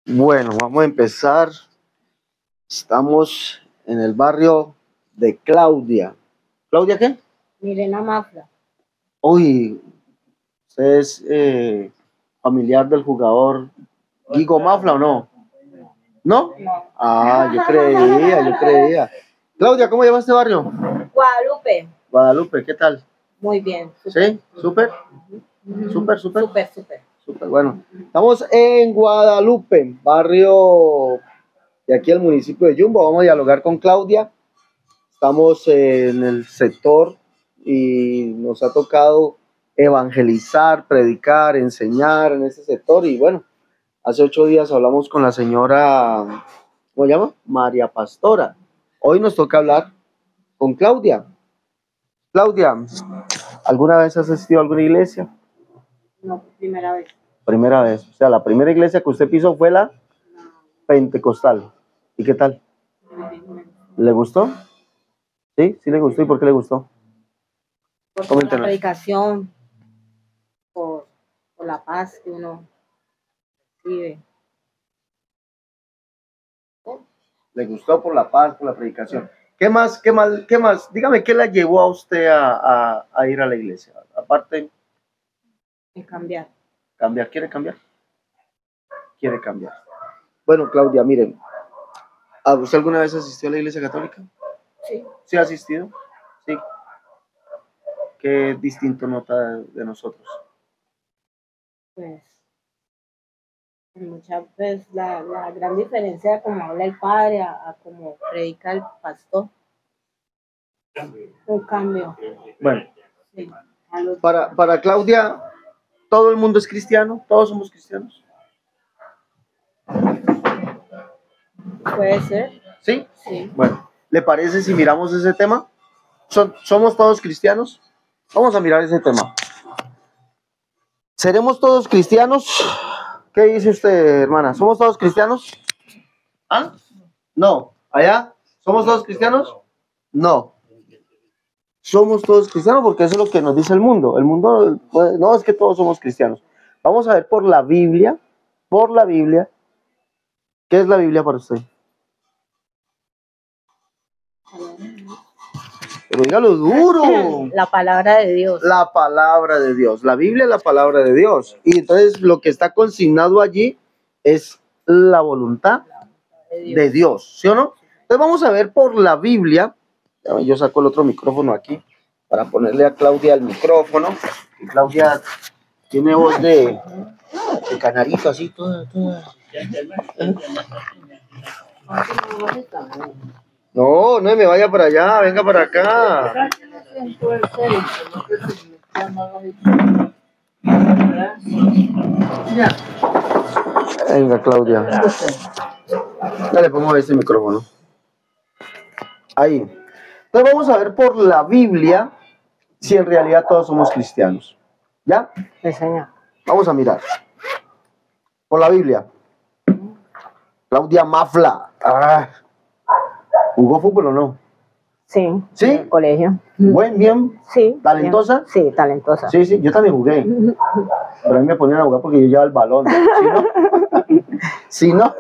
Bueno, vamos a empezar. Estamos en el barrio de Claudia. ¿Claudia qué? Milena Mafla. Uy, ¿usted es familiar del jugador Guigo Mafla o no? ¿No? No. Ah, yo creía. Claudia, ¿cómo llama este barrio? Guadalupe. Guadalupe, ¿qué tal? Muy bien. ¿Sí? ¿Súper? ¿Súper? Súper. Bueno, estamos en Guadalupe, barrio de aquí el municipio de Yumbo. Vamos a dialogar con Claudia. Estamos en el sector y nos ha tocado evangelizar, predicar, enseñar en ese sector. Y bueno, hace 8 días hablamos con la señora, ¿cómo se llama? María Pastora. Hoy nos toca hablar con Claudia. Claudia, ¿alguna vez has asistido a alguna iglesia? No, primera vez. Primera vez. O sea, la primera iglesia que usted pisó fue la Pentecostal. ¿Y qué tal? ¿Le gustó? ¿Sí? ¿Sí le gustó? ¿Y por qué le gustó? Por la Coméntenos. predicación, por la paz que uno vive. Le gustó por la paz, por la predicación. ¿Qué más? Dígame, ¿qué la llevó a usted a ir a la iglesia? Aparte, En cambiar. cambiar. ¿Quiere cambiar? Quiere cambiar. Bueno, Claudia, miren, ¿usted alguna vez asistió a la iglesia católica? Sí. ¿Sí ha asistido? Sí. ¿Qué distinto nota de nosotros? Pues muchas veces la gran diferencia de cómo habla el padre a cómo predica el pastor. Un cambio. Bueno, Sí. para Claudia, ¿todo el mundo es cristiano? ¿Todos somos cristianos? Puede ser. ¿Sí? Sí. Bueno, ¿le parece si miramos ese tema? ¿Somos todos cristianos? Vamos a mirar ese tema. ¿Seremos todos cristianos? ¿Qué dice usted, hermana? ¿Somos todos cristianos? ¿Ah? No. ¿Allá? ¿Somos todos cristianos? No. Somos todos cristianos porque eso es lo que nos dice el mundo. El mundo, pues, no es que todos somos cristianos. Vamos a ver por la Biblia. ¿Qué es la Biblia para usted? Pero dígalo duro. La palabra de Dios. La palabra de Dios. La Biblia es la palabra de Dios. Y entonces lo que está consignado allí es la voluntad de Dios. ¿Sí o no? Entonces vamos a ver por la Biblia. Yo saco el otro micrófono aquí para ponerle a Claudia el micrófono. Y Claudia tiene voz de canarito así, toda. No me vaya para allá, venga para acá. Venga, Claudia. Ya le pongo este micrófono. Ahí. Entonces vamos a ver por la Biblia si en realidad todos somos cristianos. ¿Ya? Sí, señor. Vamos a mirar. Por la Biblia. Claudia Mafla. ¿Jugó fútbol o no? Sí. ¿Sí? En el colegio. Bien. Sí. ¿Talentosa? Sí, talentosa. Sí, yo también jugué. Pero a mí me ponían a jugar porque yo llevaba el balón. Si no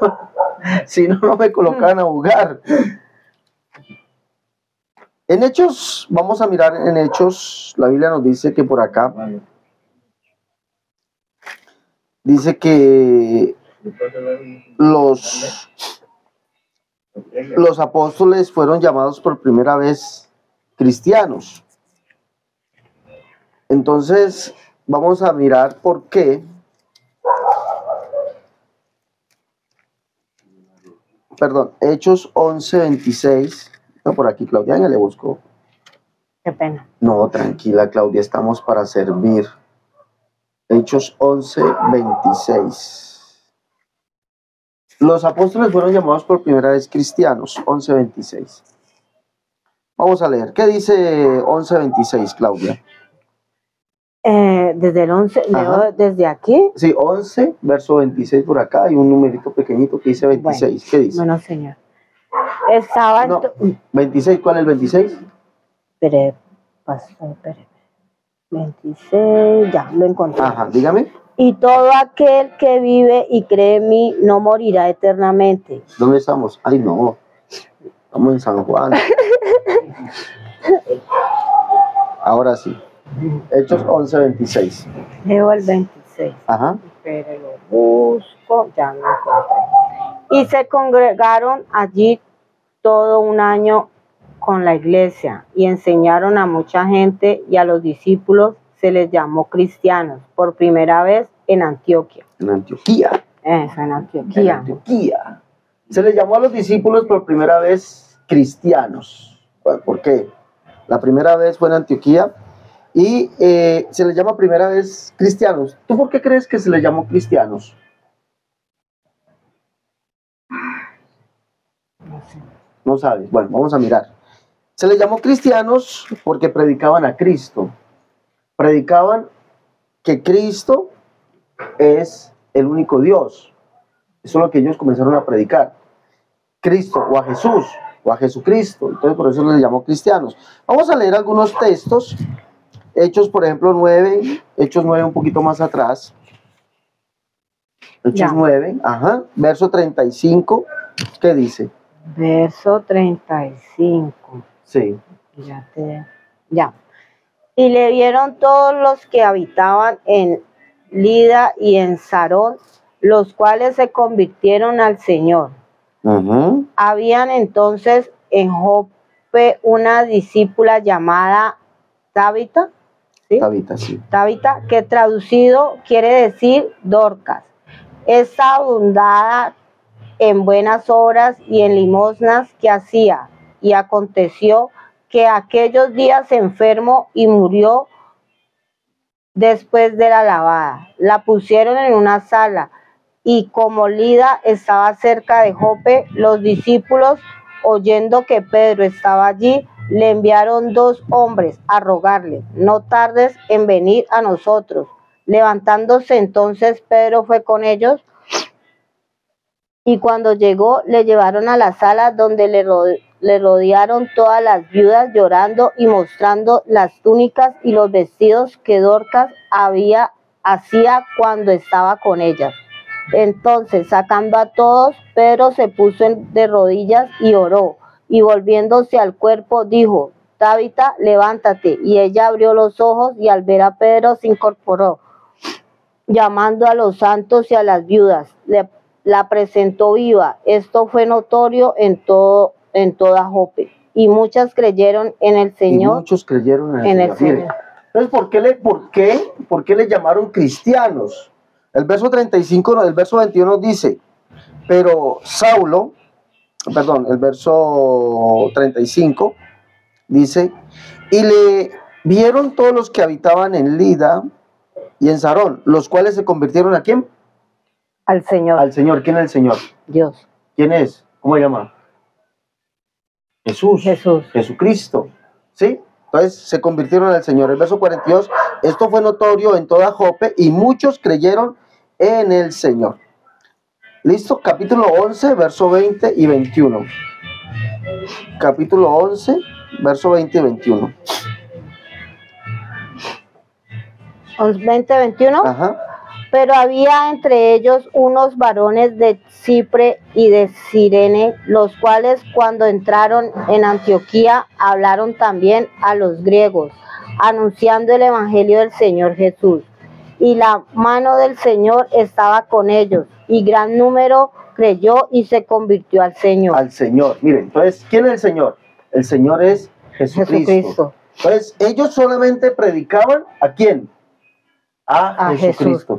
me colocaban a jugar. En Hechos, vamos a mirar en Hechos, la Biblia nos dice que por acá, dice que los apóstoles fueron llamados por primera vez cristianos. Entonces, vamos a mirar por qué. Perdón, Hechos 11:26. Está por aquí, Claudia, ya le busco. Qué pena. No, tranquila, Claudia, estamos para servir. Hechos 11:26. Los apóstoles fueron llamados por primera vez cristianos. 11:26. Vamos a leer. ¿Qué dice 11:26, Claudia? Desde el 11, leo desde aquí. Sí, 11, verso 26 por acá. Hay un numerito pequeñito que dice 26. Bueno, ¿qué dice? Bueno, señor. Estaba... No, 26, ¿cuál es el 26? Espere. 26, ya, lo encontré. Ajá, dígame. Y todo aquel que vive y cree en mí no morirá eternamente. ¿Dónde estamos? Ay, no. Estamos en San Juan. Ahora sí. Hechos 11:26. Leo el 26. Ajá. Pero lo busco, ya lo encontré. Y se congregaron allí todo un año con la iglesia y enseñaron a mucha gente, y a los discípulos se les llamó cristianos por primera vez en Antioquia. En Antioquía. Eso, en En Antioquia. Antioquía. Se les llamó a los discípulos por primera vez cristianos. Bueno, ¿por qué? La primera vez fue en Antioquía y se les llama primera vez cristianos. ¿Tú por qué crees que se les llamó cristianos? No sé. No sabes. Bueno, vamos a mirar. Se les llamó cristianos porque predicaban a Cristo. Predicaban que Cristo es el único Dios. Eso es lo que ellos comenzaron a predicar. Cristo o a Jesús o a Jesucristo. Entonces por eso les llamó cristianos. Vamos a leer algunos textos. Hechos, por ejemplo, 9. Hechos 9 un poquito más atrás. Hechos Ya. 9, ajá, verso 35. ¿Qué dice? Verso 35. Sí. Ya. Y le vieron todos los que habitaban en Lida y en Sarón, los cuales se convirtieron al Señor. Ujú. Habían entonces en Jope una discípula llamada Tabita, ¿sí? Sí. Tabita, que traducido quiere decir Dorcas. Esta abundada en buenas obras y en limosnas que hacía, y aconteció que aquellos días se enfermó y murió después de la lavada. La pusieron en una sala, y como Lida estaba cerca de Jope, los discípulos, oyendo que Pedro estaba allí, le enviaron 2 hombres a rogarle: no tardes en venir a nosotros. Levantándose entonces Pedro fue con ellos, y cuando llegó le llevaron a la sala, donde le rodearon todas las viudas llorando y mostrando las túnicas y los vestidos que Dorcas hacía cuando estaba con ellas. Entonces, sacando a todos, Pedro se puso de rodillas y oró, y volviéndose al cuerpo dijo: Tabita, levántate. Y ella abrió los ojos, y al ver a Pedro se incorporó. Llamando a los santos y a las viudas, la presentó viva. Esto fue notorio en toda Jope, y muchas creyeron en el Señor. Y muchos creyeron en el el Señor. Señor. Entonces, ¿por qué le llamaron cristianos? El verso 35, no, el verso 21 dice, pero Saulo, perdón, el verso 35 dice, y le vieron todos los que habitaban en Lida y en Sarón, los cuales se convirtieron ¿a quién? Al Señor. Al Señor. ¿Quién es el Señor? Dios. ¿Quién es? ¿Cómo se llama? Jesús. Jesucristo. ¿Sí? Entonces se convirtieron al Señor. El verso 42, esto fue notorio en toda Jope y muchos creyeron en el Señor. ¿Listo? Capítulo 11, verso 20 y 21. Capítulo 11, verso 20 y 21. 20, 21. Ajá. Pero había entre ellos unos varones de Chipre y de Cirene, los cuales cuando entraron en Antioquía hablaron también a los griegos, anunciando el evangelio del Señor Jesús. Y la mano del Señor estaba con ellos, y gran número creyó y se convirtió al Señor. Al Señor. Miren, entonces, ¿quién es el Señor? El Señor es Jesucristo. Entonces, ellos solamente predicaban ¿a quién? A Jesucristo.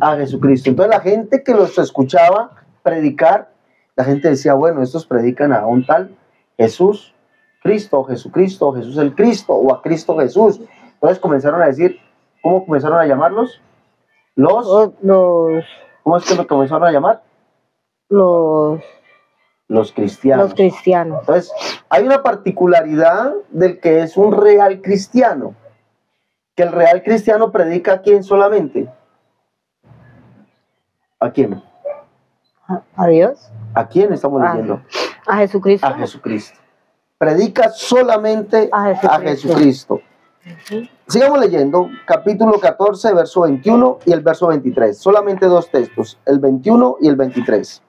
A Jesucristo. Entonces la gente que los escuchaba predicar, la gente decía, bueno, estos predican a un tal Jesús Cristo, Jesucristo, Jesús el Cristo, o a Cristo Jesús. Entonces comenzaron a decir, ¿cómo comenzaron a llamarlos? ¿Cómo es que lo comenzaron a llamar? Los cristianos. Los cristianos. Entonces, hay una particularidad del que es un real cristiano. Que el real cristiano predica ¿a quién solamente? ¿A quién? ¿A Dios? ¿A quién estamos leyendo? A Jesucristo. A Jesucristo. Predica solamente a Jesucristo. Sigamos leyendo, capítulo 14, verso 21 y el verso 23. Solamente dos textos, el 21 y el 23.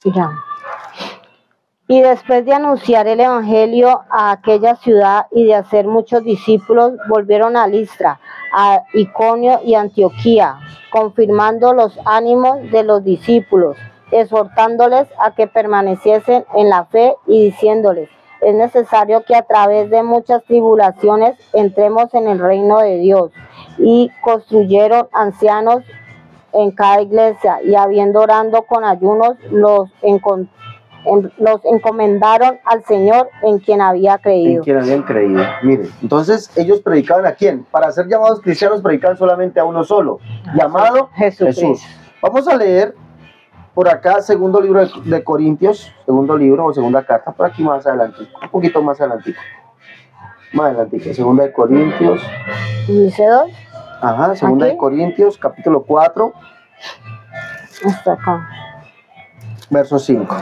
Ya. Y después de anunciar el evangelio a aquella ciudad y de hacer muchos discípulos, volvieron a Listra, a Iconio y Antioquía, confirmando los ánimos de los discípulos, exhortándoles a que permaneciesen en la fe y diciéndoles: es necesario que a través de muchas tribulaciones entremos en el reino de Dios. Y construyeron ancianos en cada iglesia, y habiendo orando con ayunos, los encomendaron al Señor en quien había creído. En quien habían creído. Mire, entonces ellos predicaban ¿a quién? Para ser llamados cristianos predicaban solamente a uno solo, llamado Jesús. Vamos a leer por acá segundo libro de Corintios, segundo libro o segunda carta, por aquí más adelante, un poquito más adelante. Más adelante, segunda de Corintios. ¿Dice 2? Ajá, segunda de Corintios, capítulo 4. Hasta acá. Verso 5.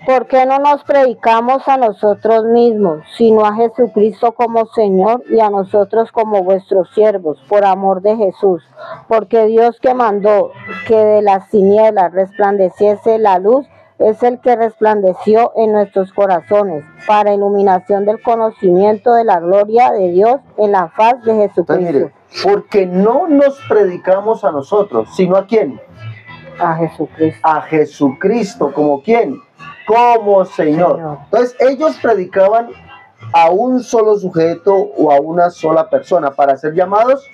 ¿Por qué no nos predicamos a nosotros mismos, sino a Jesucristo como Señor y a nosotros como vuestros siervos, por amor de Jesús? Porque Dios, que mandó que de las tinieblas resplandeciese la luz, es el que resplandeció en nuestros corazones, para iluminación del conocimiento de la gloria de Dios en la faz de Jesucristo. Entonces, mire, porque no nos predicamos a nosotros, sino ¿a quién? A Jesucristo. A Jesucristo, ¿como quién? Como Señor. Entonces ellos predicaban a un solo sujeto o a una sola persona para ser llamados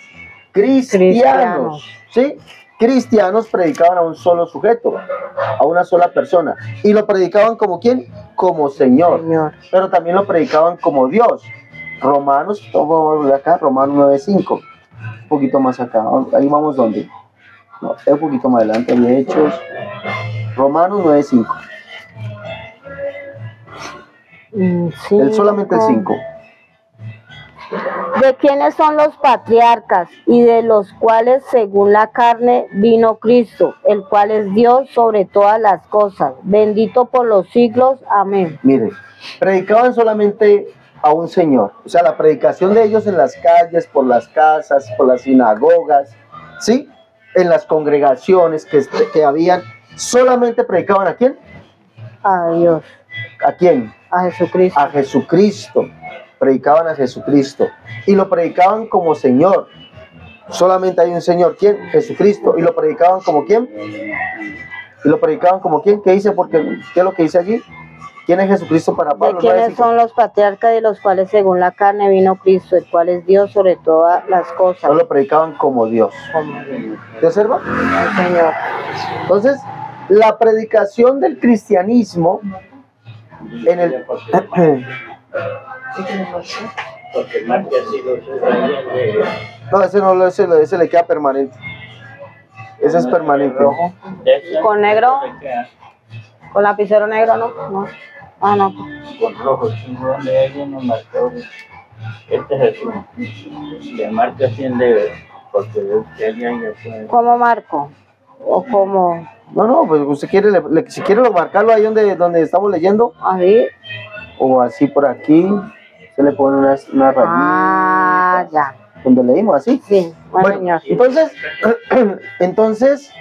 cristianos. ¿Sí? Cristianos predicaban a un solo sujeto, a una sola persona. Y lo predicaban como quién? Como Señor. Pero también lo predicaban como Dios. Romanos, vamos a acá, Romanos 9:5. Un poquito más acá. Ahí vamos donde. No, un poquito más adelante, de Hechos. Romanos 9:5. Él solamente el 5. ¿De quiénes son los patriarcas? Y de los cuales según la carne vino Cristo, el cual es Dios sobre todas las cosas, bendito por los siglos. Amén. Mire, predicaban solamente a un Señor. O sea, la predicación de ellos en las calles, por las casas, por las sinagogas, ¿sí? En las congregaciones que habían, solamente predicaban ¿a quién? A Dios. ¿A quién? A Jesucristo. A Jesucristo. Predicaban a Jesucristo. Y lo predicaban como Señor. Solamente hay un Señor. ¿Quién? Jesucristo. Y lo predicaban como ¿quién? Y lo predicaban como ¿quién? ¿Qué dice? Porque, ¿qué es lo que dice allí? ¿Quién es Jesucristo para Pablo? ¿De quiénes son los patriarcas de los cuales según la carne vino Cristo, el cual es Dios sobre todas las cosas? No lo predicaban como Dios. ¿Te observa? Sí, Señor. Entonces, la predicación del cristianismo en el... No, ese no, ese le queda permanente. Ese es permanente. ¿Con negro? ¿Con lapicero negro no? No. Ah, no. Con rojo, donde hay unos marcadores. Este es el uno. Le marca así en negro, porque ¿Cómo marco? ¿O cómo? No, pues usted quiere, si quiere marcarlo ahí donde estamos leyendo. ¿Así? O así por aquí. Se le pone una rayita. Ah, ya. Donde leímos así. Sí, bueno, entonces,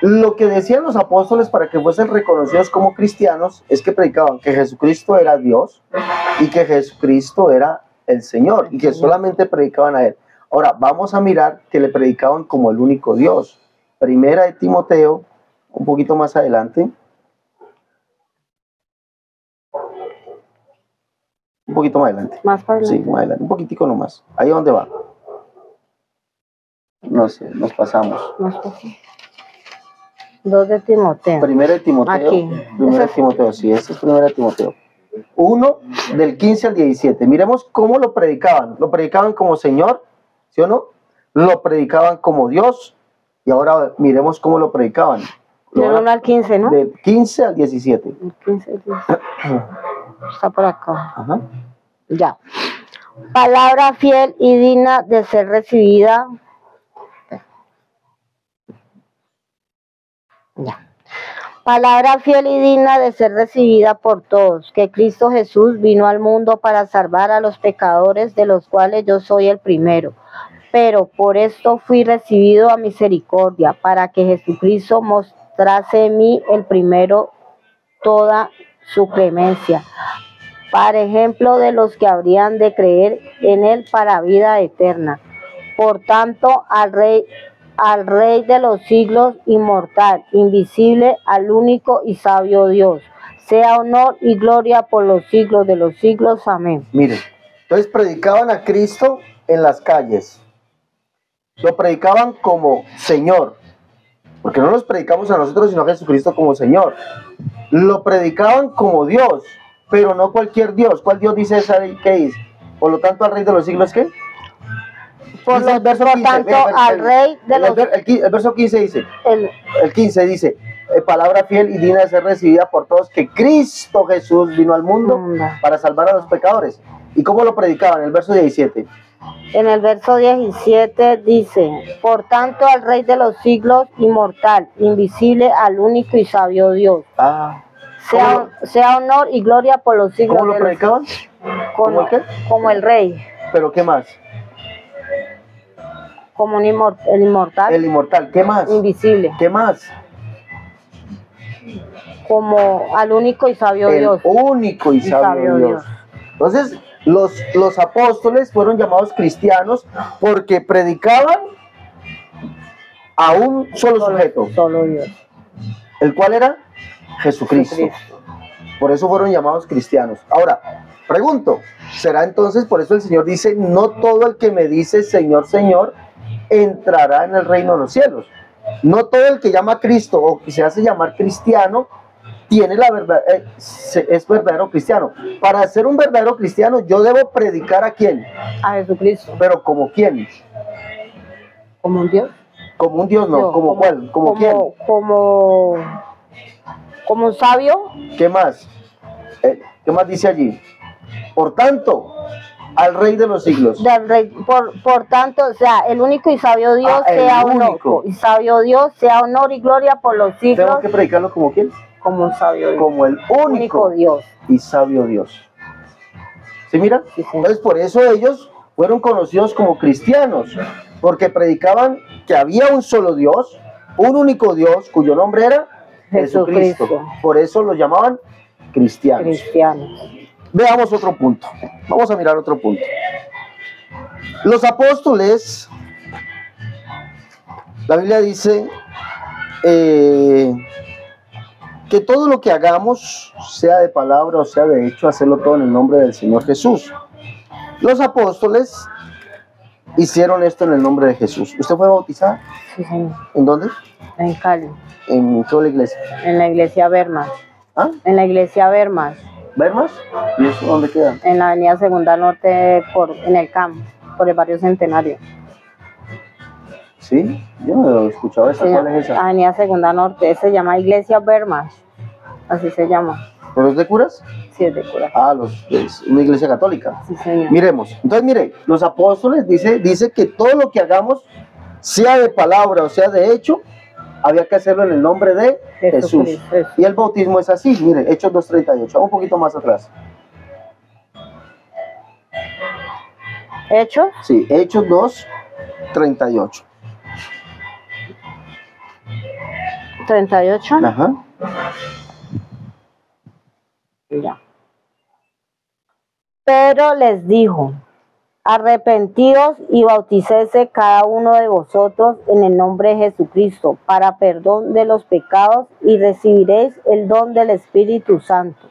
lo que decían los apóstoles para que fuesen reconocidos como cristianos es que predicaban que Jesucristo era Dios y que Jesucristo era el Señor y que solamente predicaban a Él. Ahora, vamos a mirar que le predicaban como el único Dios. Primera de Timoteo, un poquito más adelante. Un poquito más adelante. Más para adelante. Sí, más adelante. Un poquitico nomás. Ahí donde va. No sé, nos pasamos. 2 de Timoteo. Primera de Timoteo. Aquí. Primera de Timoteo, sí, este es Primera de Timoteo. 1 del 15 al 17. Miremos cómo lo predicaban. Lo predicaban como Señor, ¿sí o no? Lo predicaban como Dios. Y ahora miremos cómo lo predicaban. Del 1 al 15, ¿no? Del 15 al 17. El 15 al 17. Está por acá. Ajá. Ya. Palabra fiel y digna de ser recibida. Ya. Palabra fiel y digna de ser recibida por todos, que Cristo Jesús vino al mundo para salvar a los pecadores, de los cuales yo soy el primero. Pero por esto fui recibido a misericordia, para que Jesucristo mostrase en mí el primero toda su clemencia, para ejemplo de los que habrían de creer en él para vida eterna. Por tanto, al Rey de los siglos, inmortal, invisible, al único y sabio Dios, sea honor y gloria por los siglos de los siglos. Amén. Miren, entonces predicaban a Cristo en las calles. Lo predicaban como Señor, porque no nos predicamos a nosotros, sino a Jesucristo como Señor. Lo predicaban como Dios, pero no cualquier Dios. ¿Cuál Dios dice esa? ¿Qué dice? Por lo tanto, al Rey de los siglos, ¿qué? Por Dice lo el verso 15, tanto, vea, al Rey de los... el verso 15 dice, el- el 15 dice, palabra fiel y digna de ser recibida por todos, que Cristo Jesús vino al mundo para salvar a los pecadores. ¿Y cómo lo predicaban? El verso 17. En el verso 17 dice, por tanto al Rey de los siglos, inmortal, invisible, al único y sabio Dios, sea honor y gloria por los siglos. ¿Cómo lo predicaban? ¿Cómo el qué? Como el Rey, ¿Pero qué más? como el inmortal, El inmortal. ¿Qué más? invisible, ¿Qué más? como al único y sabio El Dios. único y sabio Dios. Entonces, los apóstoles fueron llamados cristianos porque predicaban a un solo sujeto, Solo Dios. el cual era Jesucristo. Por eso fueron llamados cristianos. Ahora, pregunto, ¿será entonces por eso el Señor dice, no todo el que me dice Señor, Señor, entrará en el reino de los cielos? No todo el que llama a Cristo o que se hace llamar cristiano tiene la verdad, es verdadero cristiano. Para ser un verdadero cristiano yo debo predicar ¿a quién? A Jesucristo. Pero ¿como quién? Como un Dios. Como un Dios, no. No, ¿Como cuál? ¿Como quién? Como un sabio. ¿Qué más? ¿Qué más dice allí? Por tanto, al Rey de los siglos. Del Rey, por tanto, o sea, el único y sabio Dios, El sea único. honor, y sabio Dios, sea honor y gloria por los siglos. Tengo que predicarlo como quién? Como un sabio Dios. Como el único Dios. y sabio Dios. ¿Sí, mira? Sí, sí. Entonces, por eso ellos fueron conocidos como cristianos, porque predicaban que había un solo Dios, un único Dios, cuyo nombre era Jesucristo. Por eso los llamaban cristianos. Veamos otro punto. Vamos a mirar otro punto. Los apóstoles, la Biblia dice que todo lo que hagamos, sea de palabra o sea de hecho, hacerlo todo en el nombre del Señor Jesús. Los apóstoles hicieron esto en el nombre de Jesús. ¿Usted fue bautizado? Sí, señor. ¿En dónde? En Cali. ¿En qué iglesia? En la iglesia Bermas. ¿Ah? En la iglesia Bermas. ¿Bermas? ¿Y eso dónde queda? En la avenida Segunda Norte, en el CAM, por el barrio Centenario. Sí, yo no he escuchado esa. ¿Cuál es esa? Avenida Segunda Norte, se llama Iglesia Bermas, así se llama. ¿Pero es de curas? Sí, es de cura. Ah, es una iglesia católica. Sí, señor. Miremos, entonces mire, los apóstoles dice que todo lo que hagamos, sea de palabra o sea de hecho, había que hacerlo en el nombre de Jesús. Y el bautismo es así, mire, Hechos 2:38, un poquito más atrás. ¿Hechos? Sí, Hechos 2:38. 38. Ajá. Ya. Pero les dijo, arrepentíos y bauticése cada uno de vosotros en el nombre de Jesucristo para perdón de los pecados y recibiréis el don del Espíritu Santo.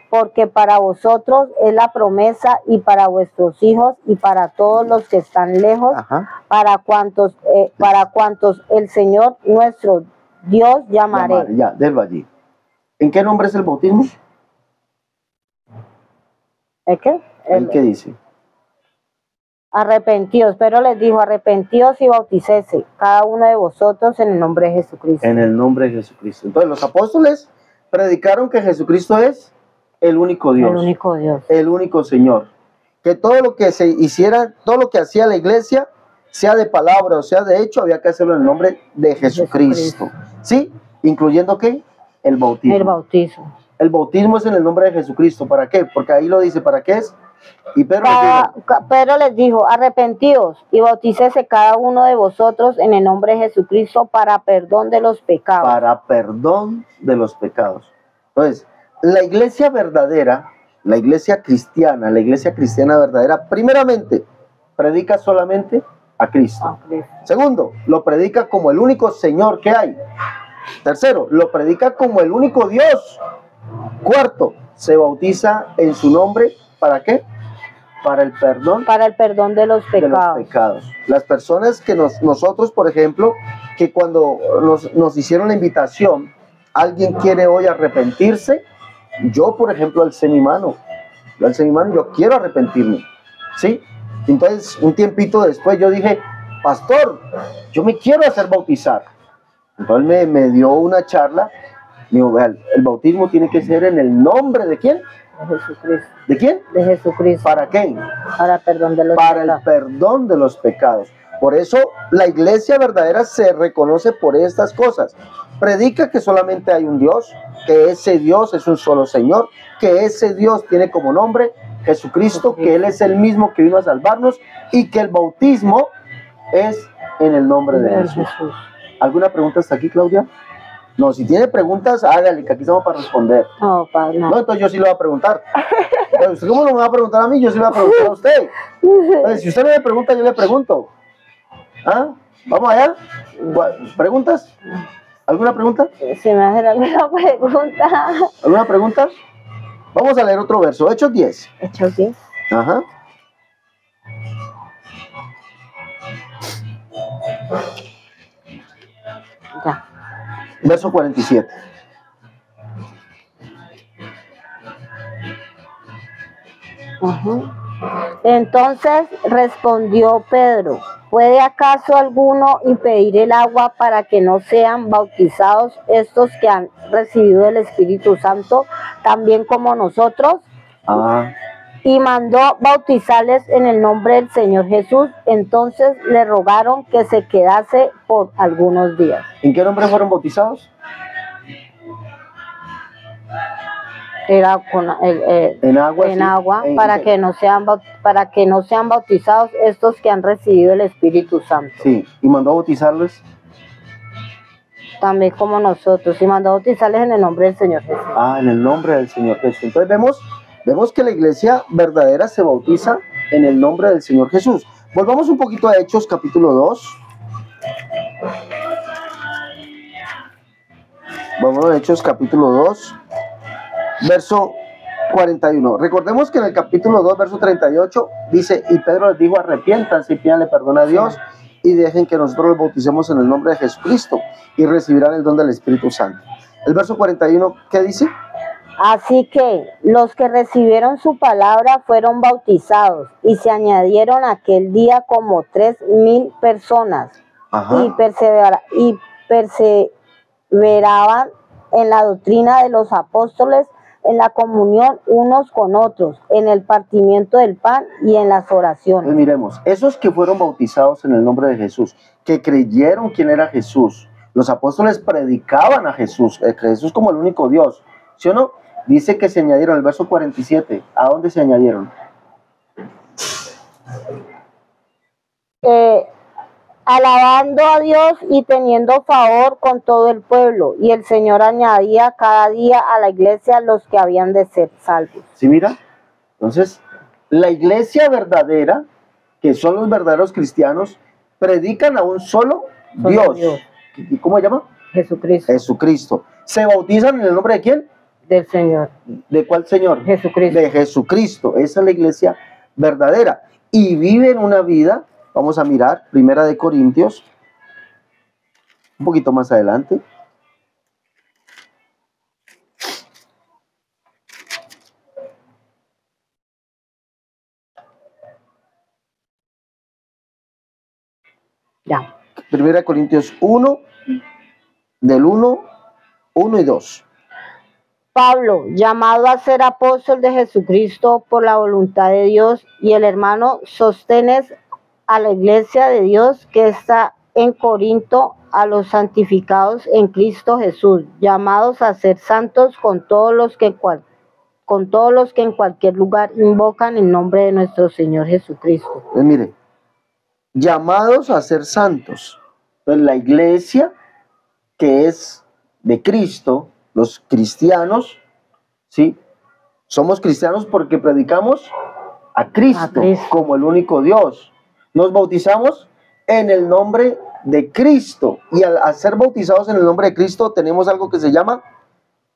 Porque para vosotros es la promesa y para vuestros hijos y para todos los que están lejos, para cuantos el Señor nuestro Dios llamaré. Ya, déjalo allí. ¿En qué nombre es el bautismo? ¿El qué? ¿El qué dice? Arrepentíos, pero les dijo, arrepentíos y bauticése cada uno de vosotros en el nombre de Jesucristo. En el nombre de Jesucristo. Entonces los apóstoles predicaron que Jesucristo es el único Dios. El único Dios. El único Señor. Que todo lo que se hiciera, todo lo que hacía la iglesia, sea de palabra o sea de hecho, había que hacerlo en el nombre de Jesucristo. ¿Sí? ¿Incluyendo qué? el bautismo. El bautizo. El bautismo es en el nombre de Jesucristo. ¿Para qué? Porque ahí lo dice, ¿para qué es? Y Pedro les dijo, Pedro les dijo, arrepentíos y bautícese cada uno de vosotros en el nombre de Jesucristo para perdón de los pecados. para perdón de los pecados. Entonces, la iglesia verdadera, la iglesia cristiana verdadera, primeramente, predica solamente a Cristo. Segundo, lo predica como el único Señor que hay. Tercero, lo predica como el único Dios. Cuarto, se bautiza en su nombre, ¿para qué? Para el perdón de los pecados. Las personas que nosotros, por ejemplo, que cuando nos hicieron la invitación, alguien quiere hoy arrepentirse, yo, por ejemplo, alcé mi mano, yo quiero arrepentirme, ¿sí? Entonces, un tiempito después yo dije, pastor, yo me quiero hacer bautizar. Entonces me dio una charla, me dijo, vean, el bautismo tiene que ser en el nombre de ¿quién? De Jesucristo. ¿De quién? De Jesucristo. ¿Para qué? Para perdón de los Para pecados. el perdón de los pecados. Por eso la iglesia verdadera se reconoce por estas cosas. Predica que solamente hay un Dios, que ese Dios es un solo Señor, que ese Dios tiene como nombre Jesucristo, que Él es el mismo que vino a salvarnos y que el bautismo es en el nombre de Jesús. ¿Alguna pregunta hasta aquí, Claudia? No, si tiene preguntas, hágale, que aquí estamos para responder. No, padre, no. No, entonces yo sí le voy a preguntar. Pero usted, ¿cómo no me va a preguntar a mí? Yo sí le voy a preguntar a usted. Entonces, si usted me pregunta, yo le pregunto. ¿Ah? ¿Vamos allá? ¿Preguntas? ¿Alguna pregunta? Si me hacen alguna pregunta. ¿Alguna pregunta? Vamos a leer otro verso. Hechos 10. Hechos 10. Ajá. Ya. Verso 47. Entonces respondió Pedro, ¿puede acaso alguno impedir el agua para que no sean bautizados estos que han recibido el Espíritu Santo, también como nosotros? Y mandó bautizarles en el nombre del Señor Jesús. Entonces le rogaron que se quedase por algunos días. ¿En qué nombre fueron bautizados? Era con en agua, en sí. agua para que no sean bautizados estos que han recibido el Espíritu Santo. Sí, y mandó a bautizarles también como nosotros, y mandó a bautizarles en el nombre del Señor Jesús. En el nombre del Señor Jesús. Entonces vemos que la iglesia verdadera se bautiza en el nombre del Señor Jesús. Volvamos un poquito a Hechos capítulo 2. Vamos a Hechos capítulo 2. Verso 41. Recordemos que en el capítulo 2, verso 38, dice, y Pedro les dijo, arrepiéntanse y pídanle perdón a Dios y dejen que nosotros los bauticemos en el nombre de Jesucristo y recibirán el don del Espíritu Santo. El verso 41, ¿qué dice? Así que los que recibieron su palabra fueron bautizados y se añadieron aquel día como 3,000 personas. Y perseveraban en la doctrina de los apóstoles, en la comunión unos con otros, en el partimiento del pan y en las oraciones. Pues miremos, esos que fueron bautizados en el nombre de Jesús, que creyeron quién era Jesús, los apóstoles predicaban a Jesús como el único Dios, ¿sí o no? Dice que se añadieron, el verso 47, ¿a dónde se añadieron? Alabando a Dios y teniendo favor con todo el pueblo, y el Señor añadía cada día a la iglesia los que habían de ser salvos. ¿Sí mira? Entonces, la iglesia verdadera, que son los verdaderos cristianos, predican a un solo Dios. ¿Y cómo se llama? Jesucristo. Jesucristo. ¿Se bautizan en el nombre de quién? Del Señor. ¿De cuál Señor? Jesucristo. De Jesucristo. Esa es la iglesia verdadera. Y viven una vida. Vamos a mirar, 1 Corintios, un poquito más adelante. Ya. 1 Corintios 1, del 1 y 2. Pablo, llamado a ser apóstol de Jesucristo por la voluntad de Dios, y el hermano Sóstenes, a la iglesia de Dios que está en Corinto a los santificados en Cristo Jesús, llamados a ser santos con todos los que en cualquier lugar invocan el nombre de nuestro Señor Jesucristo. Pues mire, llamados a ser santos. Pues la iglesia que es de Cristo, los cristianos, ¿sí? Somos cristianos porque predicamos a Cristo como el único Dios. Nos bautizamos en el nombre de Cristo, y al ser bautizados en el nombre de Cristo tenemos algo que se llama,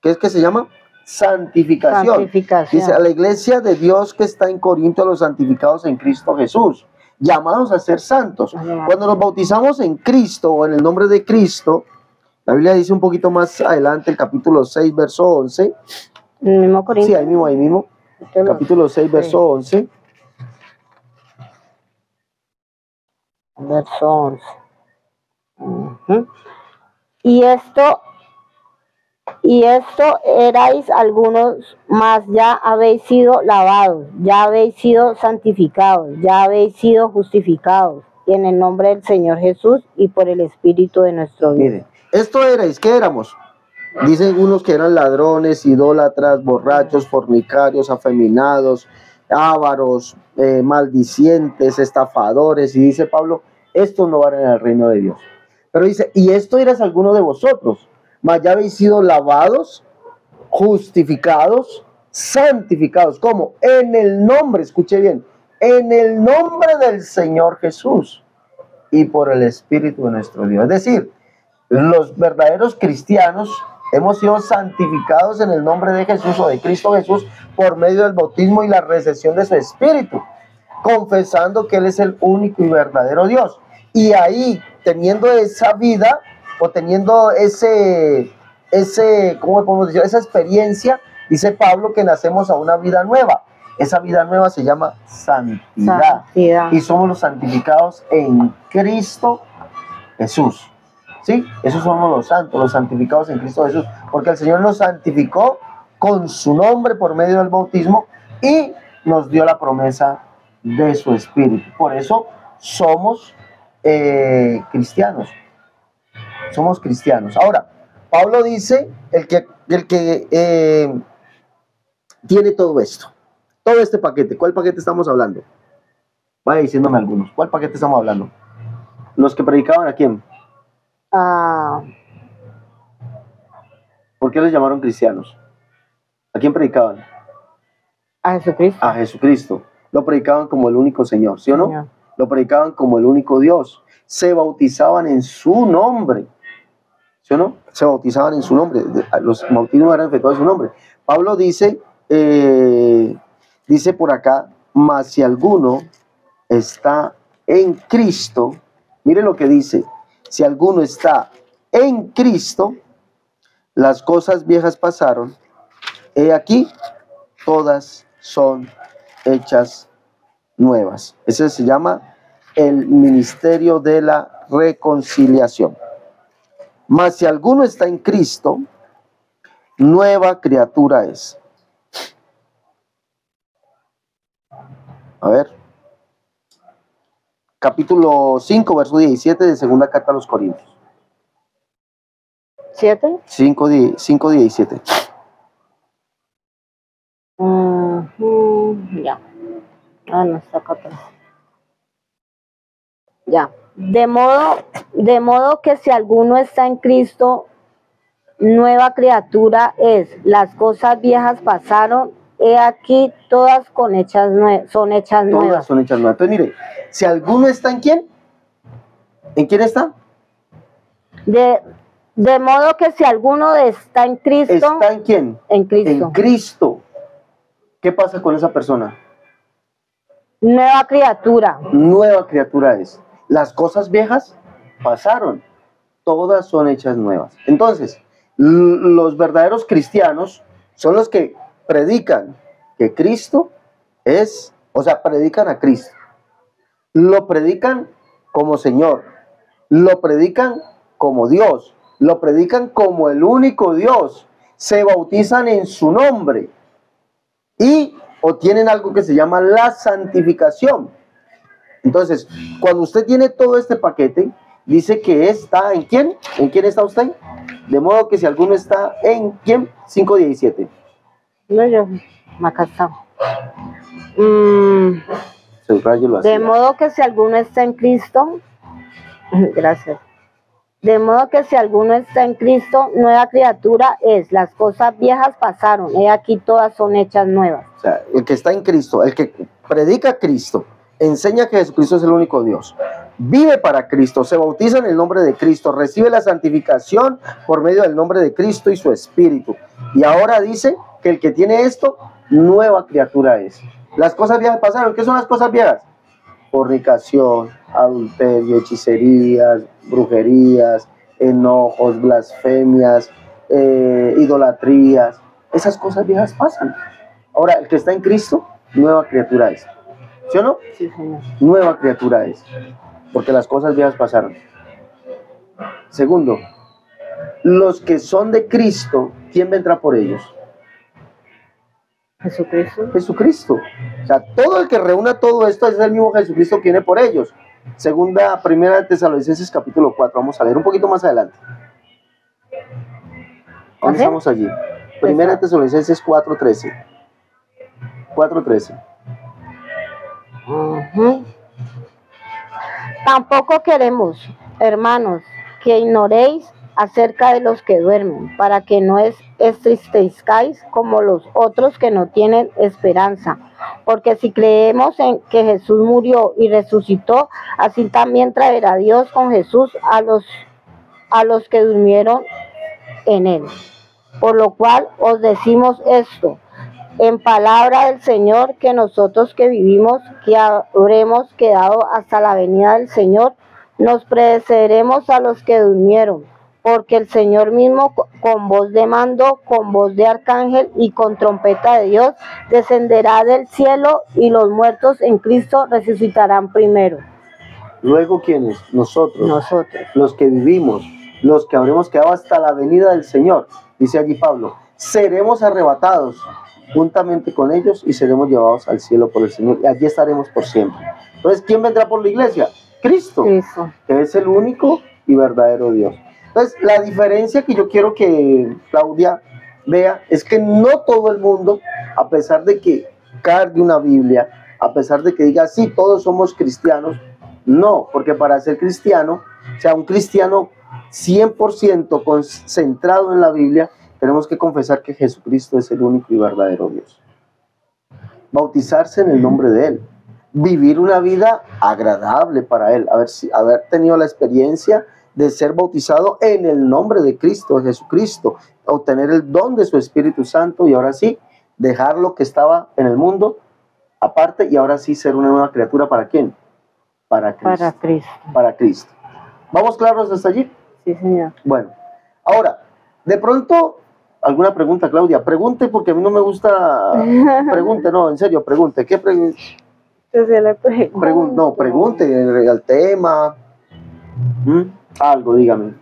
¿qué es que se llama? Santificación. Dice, a la iglesia de Dios que está en Corinto, a los santificados en Cristo Jesús, llamados a ser santos. Cuando nos bautizamos en Cristo o en el nombre de Cristo, la Biblia dice un poquito más adelante, el capítulo 6, verso 11. ¿El mismo Corinto? Sí, ahí mismo. Capítulo 6, verso 11. Verso 11. Y esto erais algunos, mas ya habéis sido lavados, ya habéis sido santificados, ya habéis sido justificados, y en el nombre del Señor Jesús y por el Espíritu de nuestro Dios. Mire, esto erais, ¿qué éramos? Dicen unos que eran ladrones, idólatras, borrachos, fornicarios, afeminados, ávaros, maldicientes, estafadores, y dice Pablo, estos no van en el reino de Dios. Pero dice, y esto eras alguno de vosotros, mas ya habéis sido lavados, justificados, santificados. ¿Cómo? En el nombre, escuche bien, en el nombre del Señor Jesús y por el Espíritu de nuestro Dios. Es decir, los verdaderos cristianos hemos sido santificados en el nombre de Jesús o de Cristo Jesús por medio del bautismo y la recepción de su Espíritu, confesando que Él es el único y verdadero Dios. Y ahí, teniendo esa vida, o teniendo ¿cómo podemos decir? Esa experiencia, dice Pablo que nacemos a una vida nueva. Esa vida nueva se llama santidad. Y somos los santificados en Cristo Jesús. ¿Sí? Esos somos los santos, los santificados en Cristo Jesús. Porque el Señor nos santificó con su nombre por medio del bautismo y nos dio la promesa de su Espíritu. Por eso somos cristianos. Somos cristianos. Ahora, Pablo dice, el que tiene todo esto, todo este paquete. ¿Cuál paquete estamos hablando? Vaya diciéndome algunos. ¿Cuál paquete estamos hablando? Los que predicaban, ¿a quién? ¿Por qué les llamaron cristianos? ¿A quién predicaban? A Jesucristo. A Jesucristo. Lo predicaban como el único Señor, ¿sí o no? Señor. Lo predicaban como el único Dios. Se bautizaban en su nombre, ¿sí o no? Se bautizaban en su nombre. Los bautismos eran efectuados en su nombre. Pablo dice por acá, mas si alguno está en Cristo, mire lo que dice, si alguno está en Cristo, las cosas viejas pasaron, he aquí, todas son hechas nuevas. Ese se llama el ministerio de la reconciliación. Mas si alguno está en Cristo, nueva criatura es. A ver. Capítulo 5, verso 17 de segunda carta a los Corintios. ¿7? 5, 17. Ya. No está acá atrás. Ya. De modo que si alguno está en Cristo, nueva criatura es. Las cosas viejas pasaron, he aquí todas son hechas nuevas. Todas son hechas nuevas. Entonces mire, si alguno está en ¿quién? ¿En quién está? De modo que si alguno está en Cristo. ¿Está en quién? En Cristo. En Cristo. ¿Qué pasa con esa persona? Nueva criatura. Nueva criatura es. Las cosas viejas pasaron. Todas son hechas nuevas. Entonces, los verdaderos cristianos son los que predican que Cristo es, o sea, predican a Cristo. Lo predican como Señor. Lo predican como Dios. Lo predican como el único Dios. Se bautizan en su nombre. Y obtienen algo que se llama la santificación. Entonces, cuando usted tiene todo este paquete, dice que está ¿en quién? ¿En quién está usted? De modo que si alguno está en ¿quién? 5:17. No, yo, acá está. Subrayelo así. De modo que si alguno está en Cristo, gracias. De modo que si alguno está en Cristo, nueva criatura es. Las cosas viejas pasaron, he aquí todas son hechas nuevas. O sea, el que está en Cristo, el que predica a Cristo, enseña que Jesucristo es el único Dios, vive para Cristo, se bautiza en el nombre de Cristo, recibe la santificación por medio del nombre de Cristo y su Espíritu. Y ahora dice que el que tiene esto, nueva criatura es. Las cosas viejas pasaron. ¿Qué son las cosas viejas? Fornicación, adulterio, hechicerías, brujerías, enojos, blasfemias, idolatrías. Esas cosas viejas pasan. Ahora, el que está en Cristo, nueva criatura es. ¿Sí o no? Sí, Señor. Nueva criatura es. Porque las cosas viejas pasaron. Segundo, los que son de Cristo, ¿quién vendrá por ellos? Jesucristo. Jesucristo. O sea, todo el que reúna todo esto es el mismo Jesucristo que viene por ellos. Primera de Tesalonicenses capítulo 4. Vamos a leer un poquito más adelante. ¿Dónde estamos allí? Primera de Tesalonicenses 4:13. 4:13. Tampoco queremos, hermanos, que ignoréis acerca de los que duermen, para que no entristezcáis como los otros que no tienen esperanza. Porque si creemos en que Jesús murió y resucitó, así también traerá Dios con Jesús a los que durmieron en él. Por lo cual os decimos esto, en palabra del Señor, que nosotros que vivimos, que habremos quedado hasta la venida del Señor, nos precederemos a los que durmieron, porque el Señor mismo, con voz de mando, con voz de arcángel y con trompeta de Dios, descenderá del cielo, y los muertos en Cristo resucitarán primero. Luego, ¿quiénes? Nosotros. Nosotros. Los que vivimos, los que habremos quedado hasta la venida del Señor. Dice allí Pablo, seremos arrebatados juntamente con ellos y seremos llevados al cielo por el Señor. Y allí estaremos por siempre. Entonces, ¿quién vendrá por la iglesia? Cristo, que es el único y verdadero Dios. Entonces, la diferencia que yo quiero que Claudia vea es que no todo el mundo, a pesar de que cargue una Biblia, a pesar de que diga, sí, todos somos cristianos, no, porque para ser cristiano, o sea, un cristiano 100% concentrado en la Biblia, tenemos que confesar que Jesucristo es el único y verdadero Dios. Bautizarse en el nombre de Él. Vivir una vida agradable para Él. Haber tenido la experiencia de ser bautizado en el nombre de Cristo, de Jesucristo. Obtener el don de su Espíritu Santo y ahora sí, dejar lo que estaba en el mundo aparte y ahora sí ser una nueva criatura. ¿Para quién? Para Cristo. Para Cristo. Para Cristo. ¿Vamos claros hasta allí? Sí, Señor. Bueno, ahora, de pronto, ¿alguna pregunta, Claudia? Pregunte, porque a mí no me gusta... Pregunte, no, en serio, pregunte. ¿Qué pregunta? No, pregunte al tema. Algo, dígame.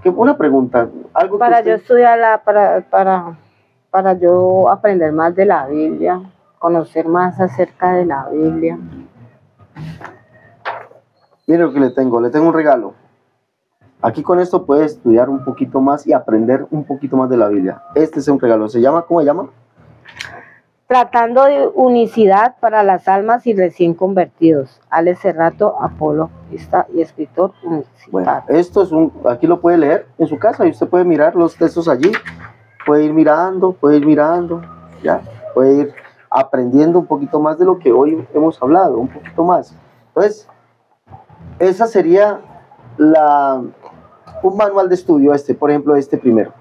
Una pregunta. Algo para que usted... yo estudiarla, para yo aprender más de la Biblia, conocer más acerca de la Biblia. Mire lo que le tengo un regalo. Aquí con esto puede estudiar un poquito más y aprender un poquito más de la Biblia. Este es un regalo. ¿Cómo se llama? Tratando de unicidad para las almas y recién convertidos. Alex Serrato, apologista y escritor universitario. Bueno, esto es aquí lo puede leer en su casa y usted puede mirar los textos allí. Puede ir mirando, ya. Puede ir aprendiendo un poquito más de lo que hoy hemos hablado, un poquito más. Entonces, esa sería un manual de estudio por ejemplo, primero.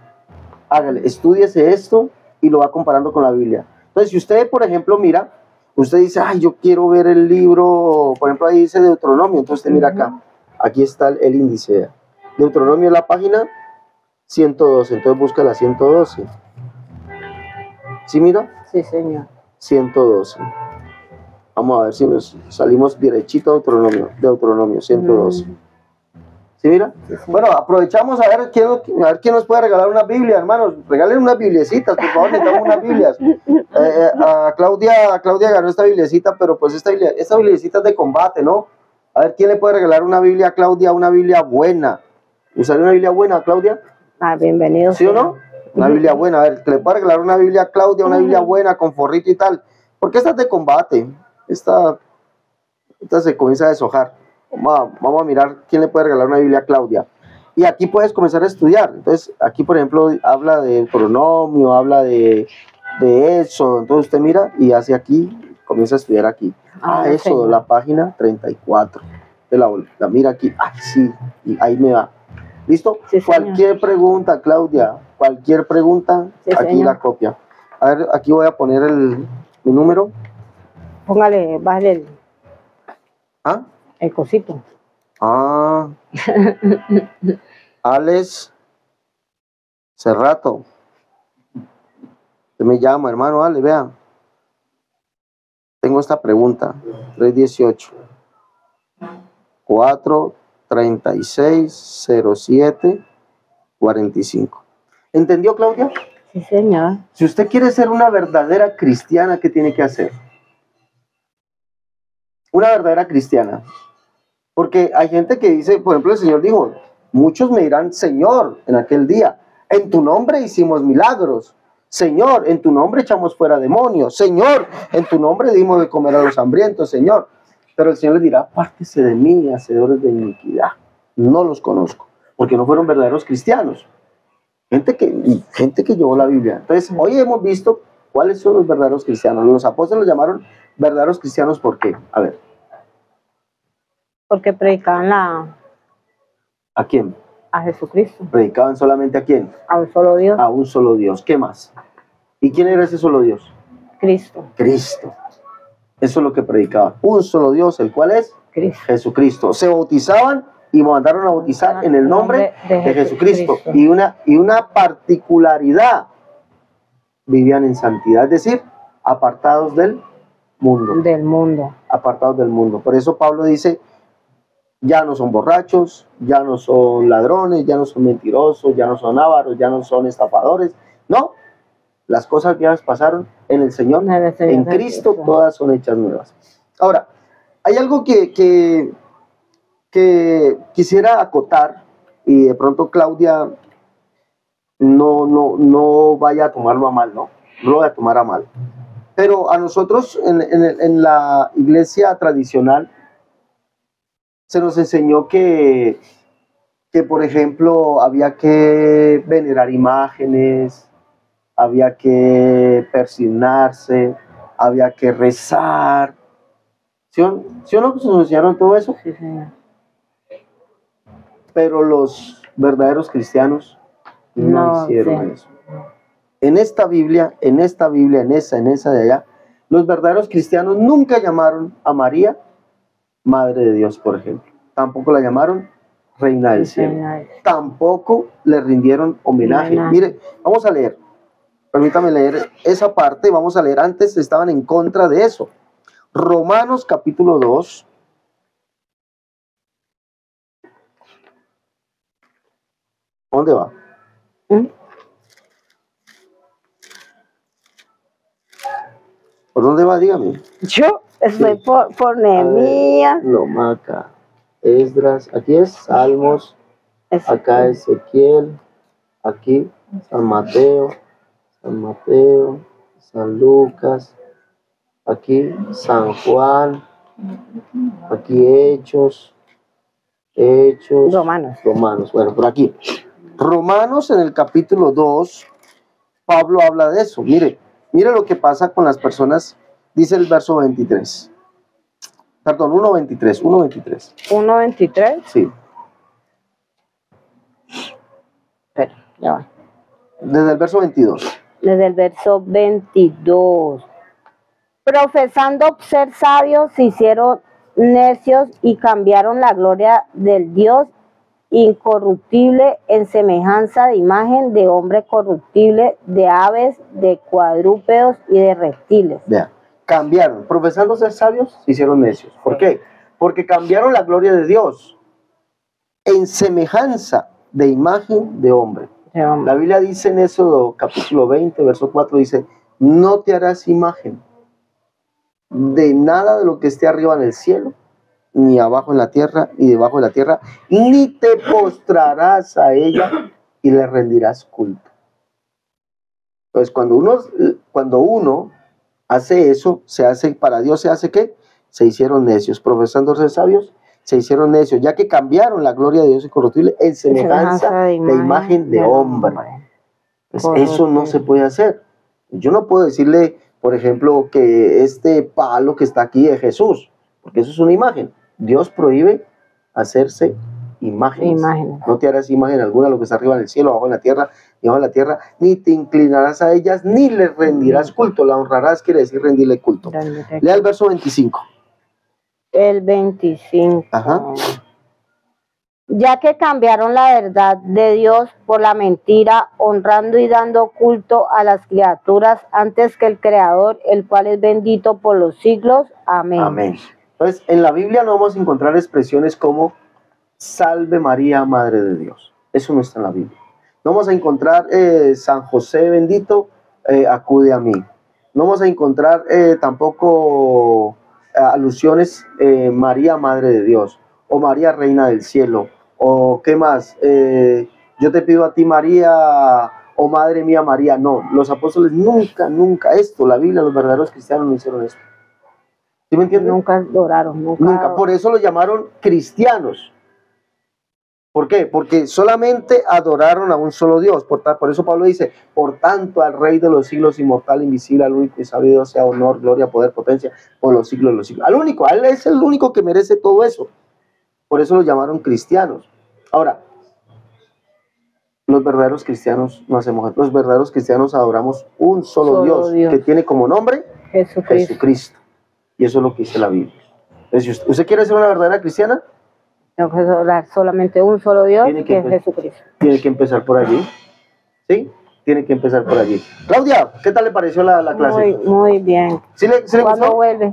Hágale, estúdiese esto y lo va comparando con la Biblia. Entonces, si usted, por ejemplo, mira, usted dice, ay, yo quiero ver el libro, por ejemplo, ahí dice Deuteronomio, entonces usted mira acá, aquí está el índice. Deuteronomio es la página 112, entonces busca la 112. ¿Sí, mira? Sí, señor. 112. Vamos a ver si nos salimos derechito a Deuteronomio 112. ¿Sí, mira? Sí. Bueno, aprovechamos a ver quién nos puede regalar una Biblia, hermanos. Regalen unas bibliecitas, por favor, necesitamos unas Biblias. A Claudia ganó esta bibliecita, pero pues esta bibliecita es de combate, ¿no? A ver, ¿quién le puede regalar una Biblia a Claudia? Una Biblia buena. ¿Usaría una Biblia buena, Claudia? Ah, bienvenido. ¿Sí o no? Una Biblia buena. A ver, ¿que le puede regalar una Biblia a Claudia? Una Biblia buena, con forrito y tal. Porque esta es de combate. Esta se comienza a deshojar. Vamos a mirar quién le puede regalar una Biblia a Claudia. Y aquí puedes comenzar a estudiar. Entonces, aquí, por ejemplo, habla de Deuteronomio, habla de eso. Entonces, usted mira y hace aquí, comienza a estudiar aquí. Eso, Señor. la página 34. La mira aquí. Sí, y ahí me va. ¿Listo? Sí, cualquier pregunta, Claudia, cualquier pregunta, sí, aquí señor. la copia. A ver, aquí voy a poner mi número. Póngale, bájale ¿Ah? el cosito. Alex Cerrato. Usted me llama, hermano, Ale, vea. Tengo esta pregunta. 318 436 07 45. ¿Entendió, Claudia? Sí, señor. Si usted quiere ser una verdadera cristiana, ¿qué tiene que hacer? Una verdadera cristiana. Porque hay gente que dice, por ejemplo, el Señor dijo, muchos me dirán, Señor, en aquel día, en tu nombre hicimos milagros. Señor, en tu nombre echamos fuera demonios. Señor, en tu nombre dimos de comer a los hambrientos, Señor. Pero el Señor les dirá, apártese de mí, hacedores de iniquidad. No los conozco, porque no fueron verdaderos cristianos. Gente que llevó la Biblia. Entonces, hoy hemos visto cuáles son los verdaderos cristianos. Los apóstoles los llamaron verdaderos cristianos, ¿por qué? A ver. Porque predicaban ¿A quién? a Jesucristo. ¿Predicaban solamente a quién? A un solo Dios. A un solo Dios. ¿Qué más? ¿Y quién era ese solo Dios? Cristo. Cristo. Eso es lo que predicaban. Un solo Dios, el cual es Cristo. Jesucristo. Se bautizaban y mandaron a bautizar en el nombre de Jesucristo. Y una particularidad, vivían en santidad, es decir, apartados del mundo. Del mundo. Apartados del mundo. Por eso Pablo dice, ya no son borrachos, ya no son ladrones, ya no son mentirosos, ya no son ávaros, ya no son estafadores. No, las cosas viejas pasaron en el Señor, en Cristo todas son hechas nuevas. Ahora, hay algo que quisiera acotar, y de pronto Claudia no vaya a tomarlo a mal, no lo vaya a tomar a mal. Pero a nosotros en la iglesia tradicional se nos enseñó que, por ejemplo, había que venerar imágenes, había que persignarse, había que rezar. ¿Sí o no que se nos enseñaron todo eso? Sí, señor. Pero los verdaderos cristianos no hicieron eso. En esta Biblia, en esa de allá, los verdaderos cristianos nunca llamaron a María Madre de Dios, por ejemplo. Tampoco la llamaron Reina del Cielo. Tampoco le rindieron homenaje. Mire, vamos a leer. Permítame leer esa parte. Vamos a leer. Antes estaban en contra de eso. Romanos capítulo 2. ¿Dónde va? ¿Por dónde va? Dígame. Yo estoy por Nehemías. Lomaca, Esdras, aquí es Salmos, acá Ezequiel, aquí San Mateo, San Lucas, aquí San Juan, aquí Hechos, Romanos, bueno, por aquí. Romanos en el capítulo 2, Pablo habla de eso. Mire lo que pasa con las personas, dice el verso 23. Perdón, 1.23. 1.23. Sí. Pero, ya va. Desde el verso 22. Desde el verso 22. Profesando ser sabios, se hicieron necios y cambiaron la gloria del Dios incorruptible en semejanza de imagen de hombre corruptible, de aves, de cuadrúpedos y de reptiles. Vean, cambiaron, profesando ser sabios, se hicieron necios. ¿Por qué? Porque cambiaron la gloria de Dios en semejanza de imagen de hombre. La Biblia dice en Éxodo capítulo 20, verso 4, dice, no te harás imagen de nada de lo que esté arriba en el cielo, ni abajo en la tierra, ni debajo de la tierra, ni te postrarás a ella y le rendirás culto. Entonces, cuando uno hace eso, se hace para Dios, ¿se hace qué? Se hicieron necios, profesando ser sabios, se hicieron necios, ya que cambiaron la gloria de Dios incorruptible en semejanza de imagen de hombre. Pues eso no se puede hacer. Yo no puedo decirle, por ejemplo, que este palo que está aquí es Jesús, porque eso es una imagen. Dios prohíbe hacerse imágenes. No te harás imagen alguna de lo que está arriba en el cielo, abajo en la tierra, debajo de la tierra, ni te inclinarás a ellas, ni le rendirás culto. La honrarás quiere decir rendirle culto. Lea el verso 25. El 25. Ajá. Ya que cambiaron la verdad de Dios por la mentira, honrando y dando culto a las criaturas antes que el Creador, el cual es bendito por los siglos. Amén. Amén. Entonces, en la Biblia no vamos a encontrar expresiones como Salve María, Madre de Dios. Eso no está en la Biblia. No vamos a encontrar San José bendito, acude a mí. No vamos a encontrar tampoco alusiones María, Madre de Dios, o María, Reina del Cielo, o qué más, yo te pido a ti María, o Madre mía María. No, los apóstoles nunca esto, la Biblia, los verdaderos cristianos no hicieron esto. ¿Sí me entienden? Nunca adoraron, nunca. Por eso lo llamaron cristianos. ¿Por qué? Porque solamente adoraron a un solo Dios. Por eso Pablo dice, por tanto al Rey de los siglos, inmortal, invisible, al único y sabio Dios, sea honor, gloria, poder, potencia, por los siglos de los siglos. Al único, a él es el único que merece todo eso. Por eso lo llamaron cristianos. Ahora, los verdaderos cristianos no hacemos eso. Los verdaderos cristianos adoramos un solo Dios, que tiene como nombre Jesucristo. Y eso es lo que dice la Biblia. Entonces, ¿usted quiere ser una verdadera cristiana? Tengo que adorar solamente un solo Dios, que es Jesucristo. Tiene que empezar por allí. ¿Sí? Tiene que empezar por allí. Claudia, ¿qué tal le pareció la clase? Muy bien. ¿Sí le ¿Cuándo gustó? vuelve?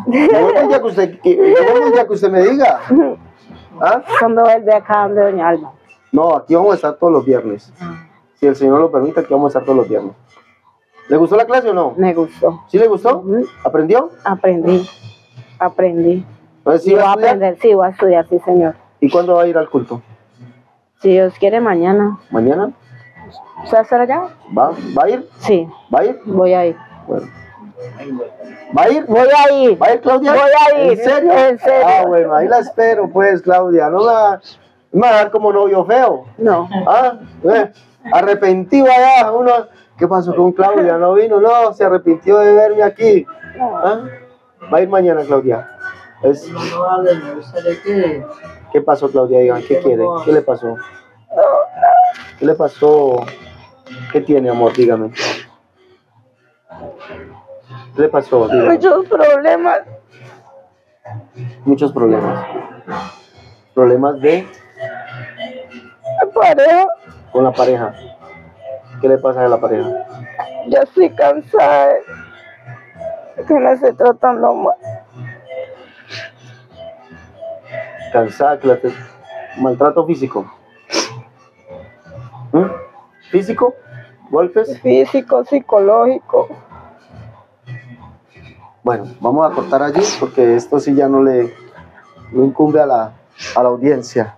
Yo vuelvo el día que usted me diga. ¿Ah? ¿Cuándo vuelve acá donde doña Alma? No, aquí vamos a estar todos los viernes. Si el Señor lo permite, aquí vamos a estar todos los viernes. ¿Le gustó la clase o no? Me gustó. ¿Sí le gustó? ¿Aprendió? Aprendí. Entonces, ¿sí voy a aprender, sí, voy a estudiar, sí, señor. ¿Y cuándo va a ir al culto? Si Dios quiere, mañana. ¿Mañana? ¿Se va a estar allá? ¿Va a ir? Sí. ¿Va a ir? Voy a ir. Bueno. ¿Va a ir? Voy a ir. ¿Va a ir, Claudia? Voy a ir. ¿En serio? En serio. Ah, bueno, ahí la espero, pues, Claudia. No me va a dar como novio feo. No. Ah, arrepentido allá. Uno, ¿qué pasó con Claudia? ¿No vino? No, se arrepintió de verme aquí. ¿Ah? Va a ir mañana, Claudia. ¿Qué pasó, Claudia? Digan, ¿qué quiere? ¿Qué le pasó? ¿Qué le pasó? ¿Qué tiene, amor? Dígame. ¿Qué le pasó? Dígame. Muchos problemas. Muchos problemas. Problemas de... pareja. Con la pareja. ¿Qué le pasa a la pareja? Yo estoy cansada de que me esté tratando mal. Cansada, maltrato físico. ¿Físico? ¿Golpes? Físico, psicológico. Bueno, vamos a cortar allí porque esto sí ya no incumbe a la audiencia.